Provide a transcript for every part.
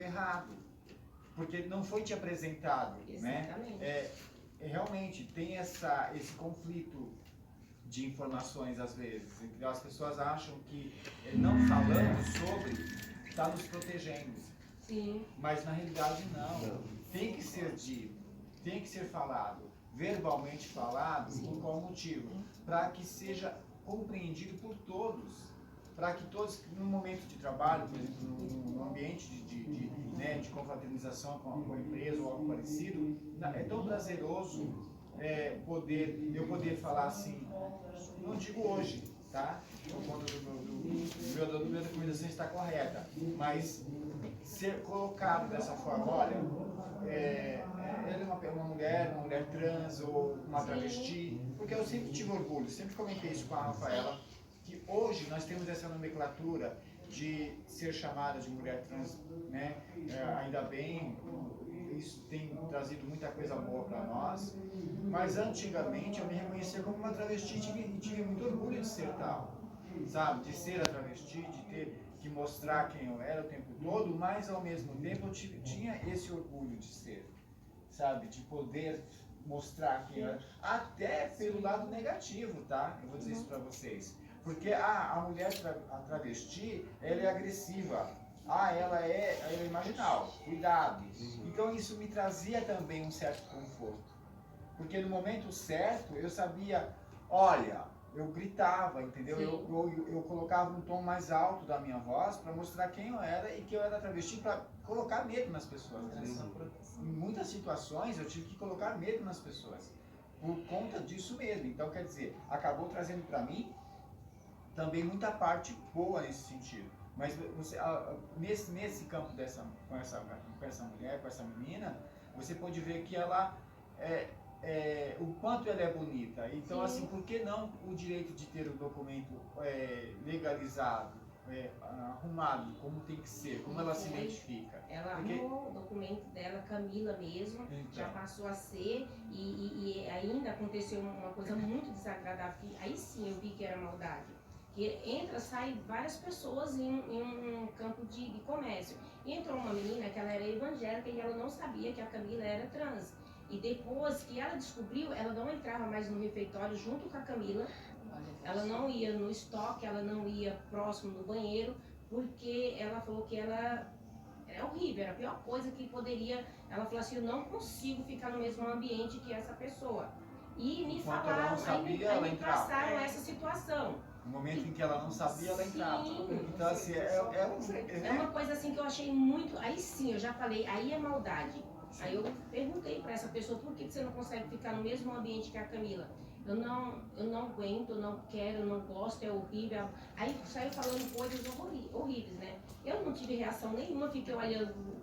errado, porque não foi te apresentado, Exatamente. né? Realmente tem esse conflito de informações às vezes. As pessoas acham que não falando sobre está nos protegendo. Sim. Mas na realidade não. Tem que ser dito, tem que ser falado, verbalmente falado. Por qual motivo? Para que seja compreendido por todos. Para que todos, no momento de trabalho, por exemplo, no ambiente de confraternização com a empresa ou algo parecido, é tão prazeroso eu poder falar assim, não digo hoje, tá? Quando minha documentação está correta, mas ser colocado dessa forma, olha, ela é uma mulher trans ou uma travesti, porque eu sempre tive orgulho, sempre comentei isso com a Rafaela, que hoje nós temos essa nomenclatura de ser chamada de mulher trans, né? Ainda bem, isso tem trazido muita coisa boa para nós, mas antigamente eu me reconhecia como uma travesti e tive muito orgulho de ser tal, sabe? De ser a travesti, de ter que mostrar quem eu era o tempo todo, mas ao mesmo tempo eu tinha esse orgulho de ser, sabe? De poder mostrar quem eu era, até pelo lado negativo, tá? Eu vou dizer isso para vocês. Porque a mulher a travesti, ela é agressiva. Ela é marginal. Cuidado. Então isso me trazia também um certo conforto. Porque no momento certo eu sabia, olha, eu gritava, entendeu? Eu colocava um tom mais alto da minha voz para mostrar quem eu era e que eu era travesti, para colocar medo nas pessoas. Em muitas situações eu tive que colocar medo nas pessoas por conta disso mesmo. Então, quer dizer, acabou trazendo para mim também muita parte boa nesse sentido. Mas você, nesse campo com essa mulher, com essa menina, você pode ver que ela o quanto ela é bonita. Então, sim, assim, por que não o direito de ter o documento legalizado, arrumado, como tem que ser, como ela se identifica? Ela arrumou o documento dela, Camila mesmo, então, já passou a ser, e ainda aconteceu uma coisa muito desagradável, que aí sim eu vi que era maldade. Que sai várias pessoas em um campo de comércio. E entrou uma menina que ela era evangélica e ela não sabia que a Camila era trans. E depois que ela descobriu, ela não entrava mais no refeitório junto com a Camila, ela não ia no estoque, ela não ia próximo do banheiro, porque ela falou que ela era horrível, era a pior coisa que poderia. Ela falou assim, eu não consigo ficar no mesmo ambiente que essa pessoa. E me falaram, aí me passaram essa situação. No momento em que ela não sabia, ela entrava. Então, assim, é uma coisa assim que eu achei muito. Aí sim, eu já falei, aí é maldade. Sim. Aí eu perguntei para essa pessoa, por que você não consegue ficar no mesmo ambiente que a Camila? Eu não aguento, eu não quero, eu não gosto, é horrível. Aí saiu falando coisas horríveis, né? Eu não tive reação nenhuma, fiquei olhando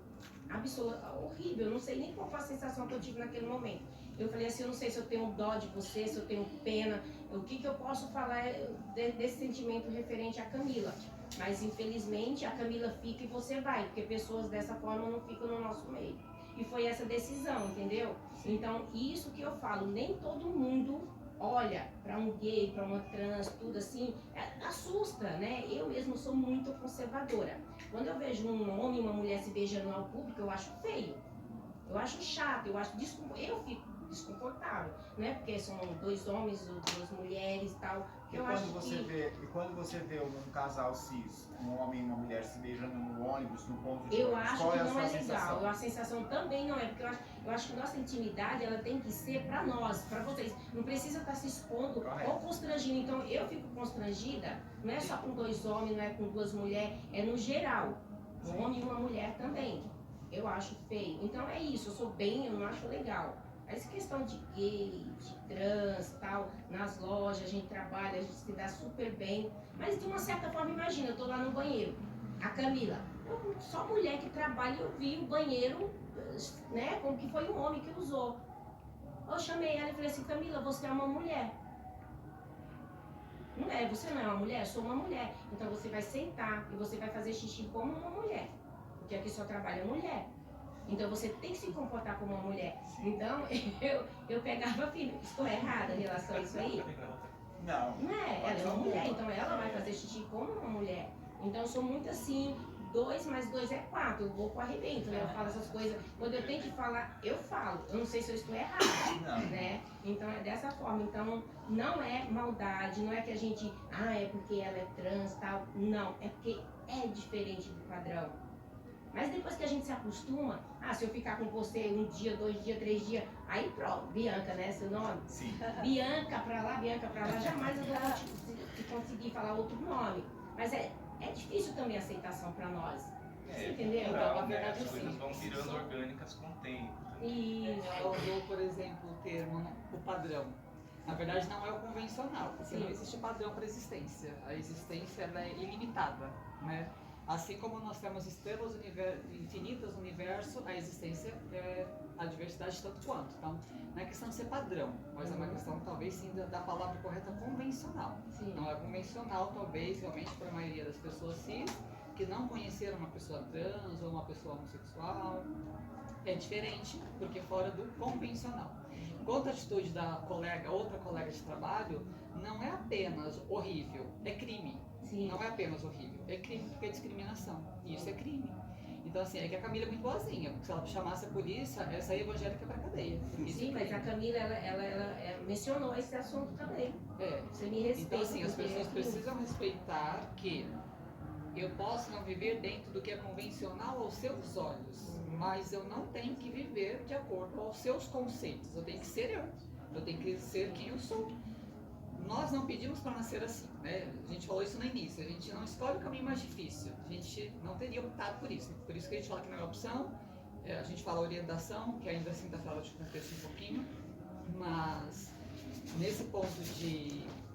horrível, eu não sei nem qual foi a sensação que eu tive naquele momento. Eu falei assim, eu não sei se eu tenho dó de você, se eu tenho pena, o que eu posso falar desse sentimento referente à Camila. Mas infelizmente a Camila fica e você vai, porque pessoas dessa forma não ficam no nosso meio. E foi essa decisão, entendeu? Então isso que eu falo, nem todo mundo olha para um gay, para uma trans, tudo assim, assusta, né? Eu mesmo sou muito conservadora. Quando eu vejo um homem e uma mulher se beijando ao público, eu acho feio. Eu acho chato, eu fico desconfortável, né? Porque são dois homens ou duas mulheres e tal. E quando você vê um casal cis, um homem e uma mulher se beijando no ônibus, no ponto de ônibus, eu acho que não é legal. A sensação também não é, porque eu acho que nossa intimidade ela tem que ser para nós, para vocês. Não precisa estar se expondo ou constrangindo. Então eu fico constrangida, não é só com dois homens, não é com duas mulheres, é no geral. Um homem e uma mulher também. Eu acho feio. Então é isso, eu não acho legal. Essa questão de gay, de trans, tal, nas lojas, a gente trabalha, a gente se dá super bem. Mas de uma certa forma, imagina, eu tô lá no banheiro, a Camila, só mulher que trabalha, eu vi o banheiro, né, como que foi um homem que usou. Eu chamei ela e falei assim, Camila, você é uma mulher. Não é, você não é uma mulher? Eu sou uma mulher. Então você vai sentar e você vai fazer xixi como uma mulher. Porque aqui só trabalha mulher. Então você tem que se comportar como uma mulher. Então eu pegava filho. Estou errada em relação a isso aí? Não. Não é, ela é uma mulher, então ela vai fazer xixi como uma mulher. Então eu sou muito assim, 2 mais 2 é 4, eu vou pro arrebento, né? Eu falo essas coisas. Quando eu tenho que falar, eu falo. Eu não sei se eu estou errada, né? Então é dessa forma. Então não é maldade, não é que a gente, é porque ela é trans e tal. Não, é porque é diferente do padrão. Mas depois que a gente se acostuma, se eu ficar com você 1 dia, 2 dias, 3 dias, aí pronto, Bianca, né? Seu nome? Sim. Bianca pra lá, jamais eu vou conseguir falar outro nome. Mas é difícil também a aceitação pra nós. Você entendeu? Então, na verdade, as coisas sim. vão virando orgânicas com o tempo. Isso. Ela usou, por exemplo, o termo, o padrão. Na verdade, não é o convencional, porque Sim. não existe padrão para a existência. A existência ela é ilimitada, né? Assim como nós temos estrelas infinitas no universo, a existência é a diversidade tanto quanto. Então, não é questão de ser padrão, mas é uma questão talvez sim da palavra correta, convencional. Sim. Não é convencional, talvez, realmente, para a maioria das pessoas cis, que não conheceram uma pessoa trans ou uma pessoa homossexual. É diferente, porque fora do convencional. Quanto à atitude da outra colega de trabalho, não é apenas horrível, é crime. Sim. Não é apenas horrível, é crime porque é discriminação. E isso é crime. Então, assim, é que a Camila é muito boazinha, porque se ela chamasse a polícia, essa aí evangélica é pra cadeia. Sim, mas a Camila, ela mencionou esse assunto também. Você me respeita. Então, assim, as pessoas porque precisam respeitar que eu posso não viver dentro do que é convencional aos seus olhos, mas eu não tenho que viver de acordo aos seus conceitos. Eu tenho que ser eu. Eu tenho que ser quem eu sou. Nós não pedimos para nascer assim, né? A gente falou isso no início. A gente não escolhe o caminho mais difícil. A gente não teria optado por isso. Por isso que a gente fala que não é opção. A gente fala orientação, que ainda assim está falando de contexto um pouquinho. Mas nesse ponto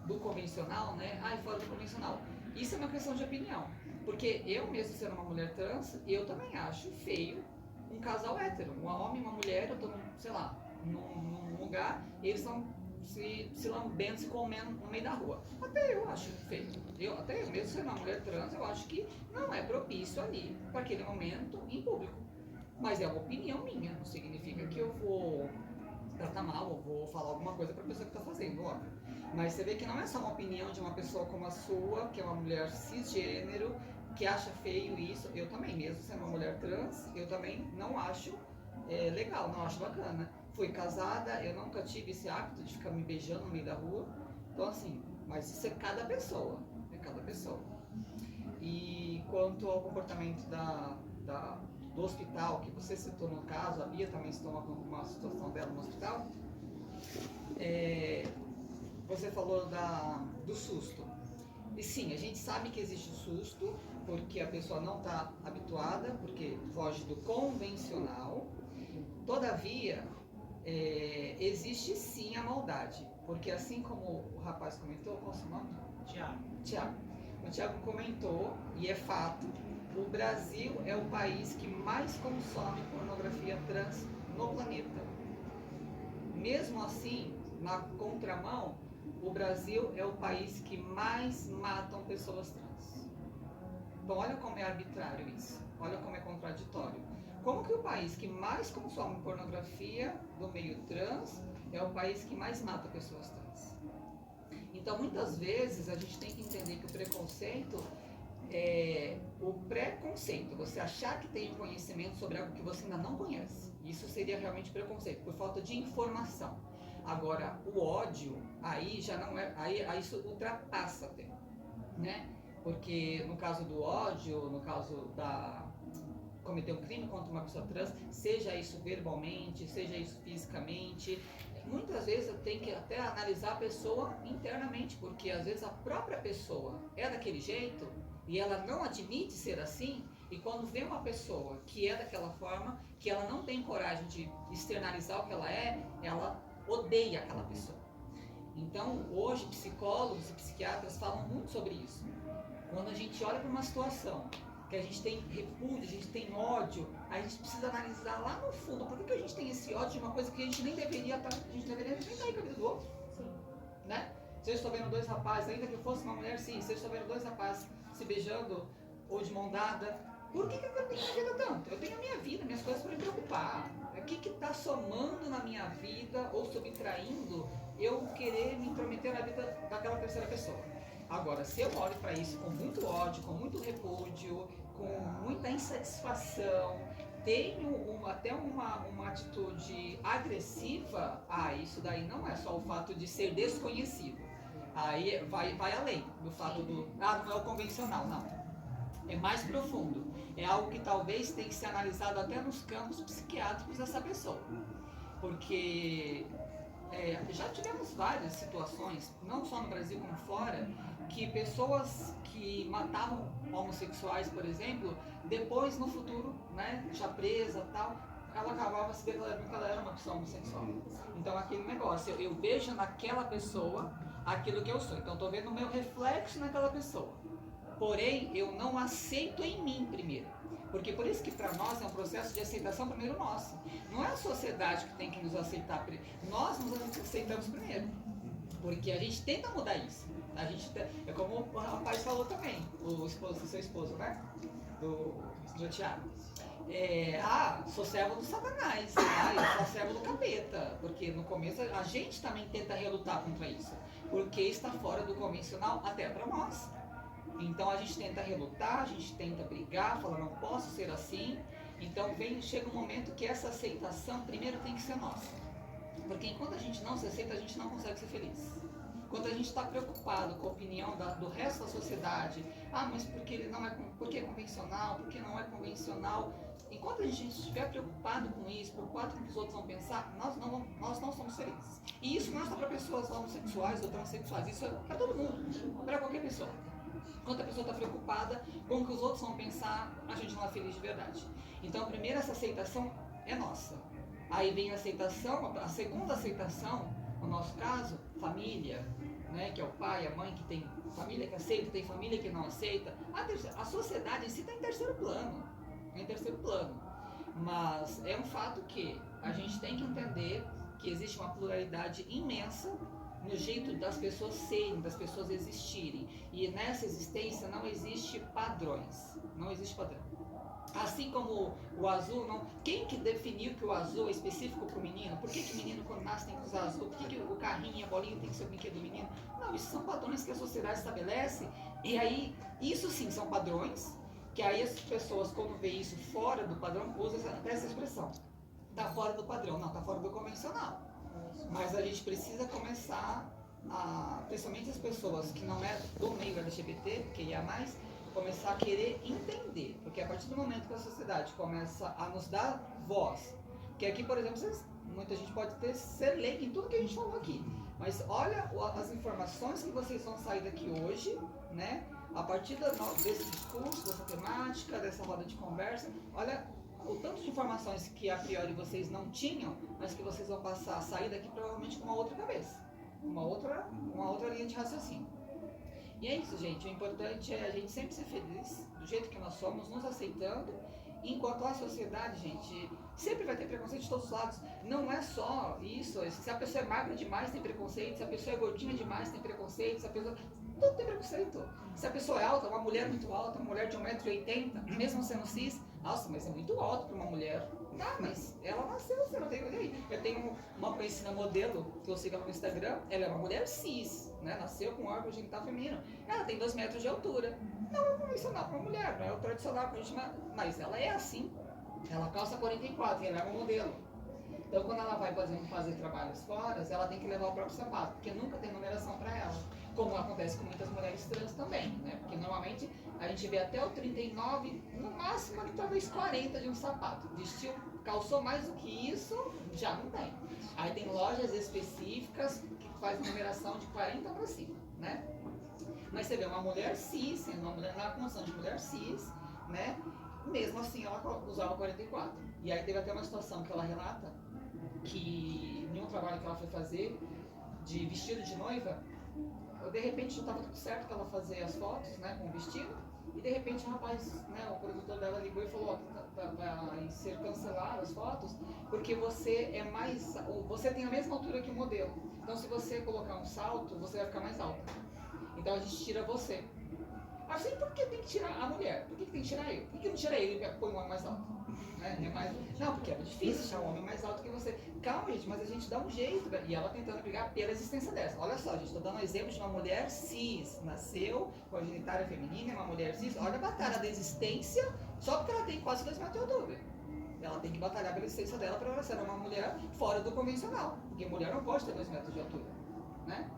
do convencional, né? E fora do convencional. Isso é uma questão de opinião. Porque eu mesmo sendo uma mulher trans, eu também acho feio um casal hétero. Um homem e uma mulher, eu tô, num lugar, eles estão se lambendo, se comendo no meio da rua. Até eu acho feio. Até eu mesmo sendo uma mulher trans, eu acho que não é propício ali, para aquele momento, em público. Mas é uma opinião minha, não significa que eu vou tratar mal ou vou falar alguma coisa para a pessoa que está fazendo, óbvio. Mas você vê que não é só uma opinião de uma pessoa como a sua, que é uma mulher cisgênero, que acha feio isso. Eu também, mesmo sendo uma mulher trans, eu também não acho legal, não acho bacana. Fui casada, eu nunca tive esse hábito de ficar me beijando no meio da rua. Então, assim, mas isso é cada pessoa. É cada pessoa. E quanto ao comportamento do hospital, que você citou no caso, a Bia também citou uma situação dela no hospital. Você falou do susto. E sim, a gente sabe que existe o susto, porque a pessoa não está habituada, porque foge do convencional. Todavia, existe sim a maldade, porque assim como o rapaz comentou, qual é o seu nome? Tiago. O Tiago comentou, e é fato, o Brasil é o país que mais consome pornografia trans no planeta. Mesmo assim, na contramão, o Brasil é o país que mais matam pessoas trans. Então olha como é arbitrário isso, olha como é contraditório. Como que o país que mais consome pornografia do meio trans é o país que mais mata pessoas trans? Então muitas vezes a gente tem que entender que o preconceito é o preconceito, você achar que tem conhecimento sobre algo que você ainda não conhece. Isso seria realmente preconceito, por falta de informação. Agora, o ódio, aí já não é, aí isso ultrapassa até, né? Porque no caso do ódio, no caso cometer um crime contra uma pessoa trans, seja isso verbalmente, seja isso fisicamente, muitas vezes eu tenho que até analisar a pessoa internamente, porque às vezes a própria pessoa é daquele jeito e ela não admite ser assim, e quando vê uma pessoa que é daquela forma, que ela não tem coragem de externalizar o que ela odeia aquela pessoa. Então, hoje, psicólogos e psiquiatras falam muito sobre isso. Quando a gente olha para uma situação que a gente tem repúdio, a gente tem ódio, a gente precisa analisar lá no fundo por que a gente tem esse ódio de uma coisa que a gente nem deveria estar, a gente deveria nem estar aí com a vida do outro. Sim. Né? Se eu estou vendo 2 rapazes, ainda que eu fosse uma mulher, sim, se eu estou vendo 2 rapazes se beijando ou de mão dada, por que eu tenho minha vida tanto? Eu tenho a minha vida, minhas coisas para me preocupar. O que está somando na minha vida ou subtraindo eu querer me intrometer na vida daquela terceira pessoa? Agora, se eu olho para isso com muito ódio, com muito repúdio, com muita insatisfação, tenho até uma atitude agressiva, isso daí não é só o fato de ser desconhecido. Aí vai além do fato do, não é o convencional, não. É mais profundo. É algo que talvez tenha que ser analisado até nos campos psiquiátricos dessa pessoa. Porque já tivemos várias situações, não só no Brasil como fora, que pessoas que matavam homossexuais, por exemplo, depois no futuro, né, já presa tal, ela acabava se declarando que ela era uma pessoa homossexual. Então aquele negócio, eu vejo naquela pessoa aquilo que eu sou. Então eu tô vendo o meu reflexo naquela pessoa. Porém, eu não aceito em mim primeiro. Porque por isso que para nós é um processo de aceitação primeiro nosso. Não é a sociedade que tem que nos aceitar primeiro. Nós nos aceitamos primeiro. Porque a gente tenta mudar isso. A gente é como o rapaz falou também, o seu esposo, né? Do Thiago. Sou servo do Satanás, eu sou servo do capeta. Porque no começo a gente também tenta relutar contra isso. Porque está fora do convencional até para nós. Então a gente tenta relutar, a gente tenta brigar, falar não posso ser assim. Então chega um momento que essa aceitação primeiro tem que ser nossa. Porque enquanto a gente não se aceita, a gente não consegue ser feliz. Quando a gente está preocupado com a opinião do resto da sociedade, mas porque ele não é, porque é convencional, porque não é convencional. Enquanto a gente estiver preocupado com isso, preocupado com o que os outros vão pensar, nós não somos felizes. E isso não é só para pessoas homossexuais ou transexuais, isso é para todo mundo, para qualquer pessoa. Enquanto a pessoa está preocupada com o que os outros vão pensar, a gente não é feliz de verdade. Então, primeiro, essa aceitação é nossa. Aí vem a aceitação, a segunda aceitação, no nosso caso, família, né, que é o pai, a mãe, que tem família que aceita, tem família que não aceita. A sociedade em si está em terceiro plano. Mas é um fato que a gente tem que entender que existe uma pluralidade imensa no jeito das pessoas serem, das pessoas existirem. E nessa existência não existe padrões. Não existe padrão. Assim como o azul, quem que definiu que o azul é específico para o menino? Por que o menino quando nasce tem que usar azul? Por que o carrinho e a bolinha tem que ser o brinquedo do menino? Não, isso são padrões que a sociedade estabelece. E aí, isso sim são padrões, que aí as pessoas quando vê isso fora do padrão, usam essa expressão. Está fora do padrão, não, está fora do convencional. Mas a gente precisa começar, principalmente as pessoas que não é do meio LGBT, que ia mais, começar a querer entender. Porque a partir do momento que a sociedade começa a nos dar voz, que aqui, por exemplo, muita gente pode ser leiga em tudo que a gente falou aqui, mas olha as informações que vocês vão sair daqui hoje, né? A partir desse discurso, dessa temática, dessa roda de conversa, olha o tanto de informações que a priori vocês não tinham, mas que vocês vão passar a sair daqui provavelmente com uma outra cabeça, uma outra linha de raciocínio. E é isso, gente. O importante é a gente sempre ser feliz, do jeito que nós somos, nos aceitando, enquanto a sociedade, gente, sempre vai ter preconceito de todos os lados. Não é só isso. Se a pessoa é magra demais, tem preconceito. Se a pessoa é gordinha demais, tem preconceito. Se a pessoa... Tudo tem preconceito. Se a pessoa é alta, uma mulher muito alta, uma mulher de 1,80 m, mesmo sendo cis, nossa, mas é muito alto para uma mulher. Tá, mas ela nasceu, você não tem aí. Eu tenho uma conhecida modelo que eu sigo no Instagram, ela é uma mulher cis, né? Nasceu com órgão genital feminino. Ela tem 2 metros de altura. Não é convencional para uma mulher, não é o tradicional para a gente, mas ela é assim. Ela calça 44 e ela é uma modelo. Então, quando ela vai, por exemplo, fazer trabalhos fora, ela tem que levar o próprio sapato, porque nunca tem numeração para ela. Como acontece com muitas mulheres trans também, né? Porque normalmente a gente vê até o 39, no máximo ali, talvez 40 de um sapato. Vestiu, calçou mais do que isso, já não tem. Aí tem lojas específicas que fazem numeração de 40 para cima, né? Mas você vê uma mulher cis, sendo uma mulher na condição de mulher cis, né? Mesmo assim ela usava 44. E aí teve até uma situação que ela relata que em um trabalho que ela foi fazer de vestido de noiva, de repente não estava tudo certo que ela fazia as fotos, né, com o vestido, e de repente o rapaz, né, o produtor dela ligou e falou, vai ser canceladas as fotos, porque você tem a mesma altura que o modelo, então se você colocar um salto, você vai ficar mais alta, então a gente tira você. Assim, por que tem que tirar a mulher? Por que tem que tirar ele? Por que não tira ele e põe um homem mais alto? Né? Não, porque é difícil achar um homem mais alto que você. Calma, gente, mas a gente dá um jeito. E ela tentando brigar pela existência dessa. Olha só, gente, estou dando um exemplo de uma mulher cis. Nasceu com a genitália feminina, é uma mulher cis. Olha a batalha da existência, só porque ela tem quase 2 metros de altura. Ela tem que batalhar pela existência dela para ela ser uma mulher fora do convencional. Porque mulher não pode ter 2 metros de altura. Né?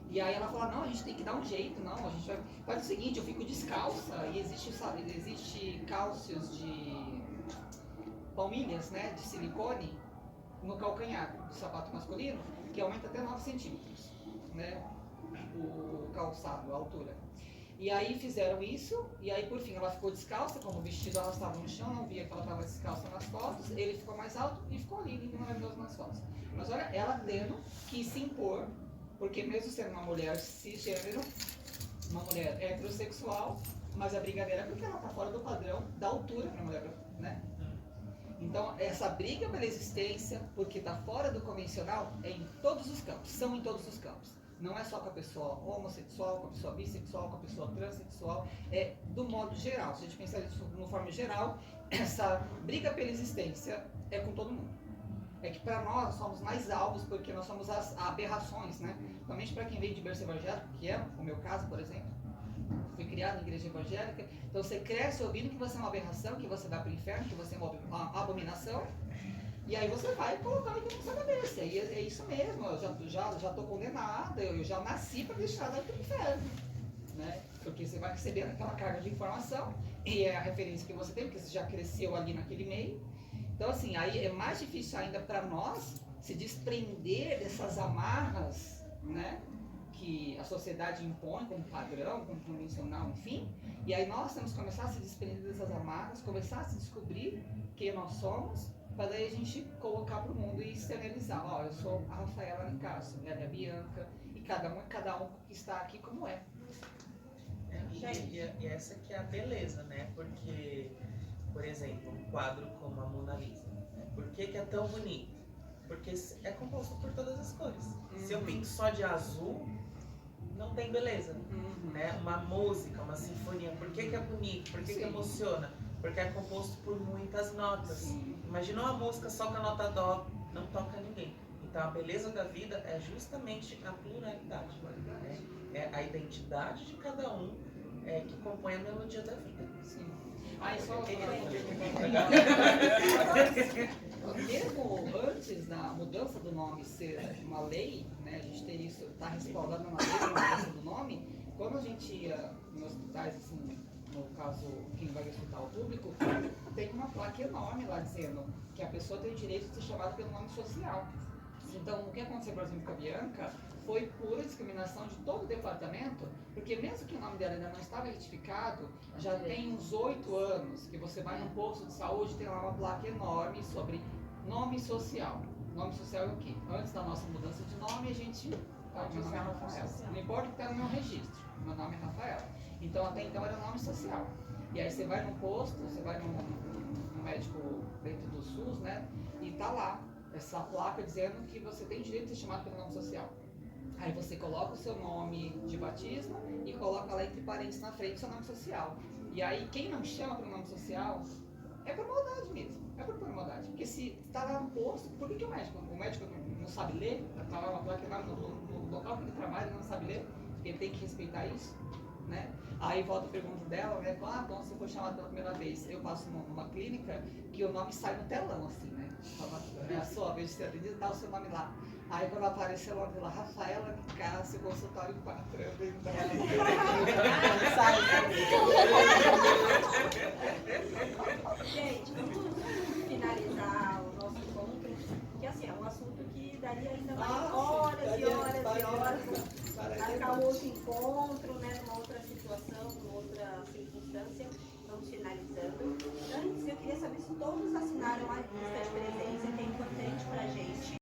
E aí ela fala, não, a gente tem que dar um jeito, não, a gente vai. Faz o seguinte, eu fico descalça e existe cálcios de palmilhas, né, de silicone no calcanhar do sapato masculino, que aumenta até 9 centímetros, né, o calçado, a altura. E aí fizeram isso, e aí por fim ela ficou descalça, como o vestido ela estava no chão, não via que ela estava descalça nas fotos, ele ficou mais alto e ficou lindo e maravilhoso nas fotos. Mas olha, ela tendo que se impor, porque mesmo sendo uma mulher cisgênero, uma mulher heterossexual, mas a briga dela é porque ela está fora do padrão da altura para a mulher, né? Então, essa briga pela existência, porque está fora do convencional, é em todos os campos, são em todos os campos. Não é só com a pessoa homossexual, com a pessoa bissexual, com a pessoa transexual, é do modo geral. Se a gente pensar isso de uma forma geral, essa briga pela existência é com todo mundo. É que para nós somos mais alvos porque nós somos as aberrações, né? Principalmente para quem vem de berço evangélico, que é o meu caso, por exemplo. Fui criado em igreja evangélica, então você cresce ouvindo que você é uma aberração, que você vai para o inferno, que você é uma abominação, e aí você vai colocando aquilo na sua cabeça. E é isso mesmo, eu já estou condenada, eu já nasci para deixar daqui para o inferno. Né? Porque você vai recebendo aquela carga de informação, e é a referência que você tem, porque você já cresceu ali naquele meio. Então, assim, aí é mais difícil ainda para nós se desprender dessas amarras, né, que a sociedade impõe como padrão, como convencional, enfim. E aí nós temos que começar a se desprender dessas amarras, começar a se descobrir quem nós somos, para daí a gente colocar para o mundo e externalizar. Ó, eu sou a Rafaela Nicasso, ela é a Bianca, e cada um que está aqui como é. E essa que é a beleza, né? Porque, por exemplo, um quadro como a Mona Lisa, né? Por que é tão bonito? Porque é composto por todas as cores. Se eu pinto só de azul, não tem beleza. Né? Uma música, uma sinfonia, por que é bonito? Por que emociona? Porque é composto por muitas notas. Sim. Imagina uma música só com a nota dó, não toca ninguém. Então a beleza da vida é justamente a pluralidade, né? É a identidade de cada um que compõe a melodia da vida. Sim. Aí só mesmo antes da mudança do nome ser uma lei, né, a gente ter isso, está respaldado na lei, a mudança do nome, quando a gente ia nos hospitais, assim, no caso, quem vai escutar o público, tem uma placa enorme lá dizendo que a pessoa tem o direito de ser chamada pelo nome social. Então, o que aconteceu, por exemplo, com a Bianca foi pura discriminação de todo o departamento, porque mesmo que o nome dela ainda não estava retificado, já tem uns 8 anos que você vai num posto de saúde e tem lá uma placa enorme sobre nome social. Nome social é o quê? Antes da nossa mudança de nome, a gente... meu nome é Rafael. Não importa o que está no meu registro, meu nome é Rafael. Então, até então era nome social. E aí você vai num posto, você vai num médico dentro do SUS, né? E tá lá essa placa dizendo que você tem direito de ser chamado pelo nome social. Aí você coloca o seu nome de batismo e coloca lá entre parênteses na frente o seu nome social. E aí quem não chama pelo nome social é por maldade mesmo. É por maldade. Porque se está lá no posto, por que o médico não sabe ler? Está lá uma placa lá no local que ele trabalha e não sabe ler? Porque ele tem que respeitar isso. Né? Aí volta a pergunta dela, né? Então você foi chamado pela primeira vez. Eu passo numa clínica que o nome sai no telão, assim, né? É a sua vez de ser atendida, tá o seu nome lá. Aí quando apareceu o nome lá, Rafaela Nicasso, consultório 4, eu dei Gente, vamos finalizar o nosso encontro, que assim, é um assunto que daria ainda mais horas e horas e horas. Marcar um outro encontro, né, numa outra situação, numa outra circunstância. Vamos finalizando. Antes, eu queria saber se todos assinaram a lista de presença, que é importante pra gente.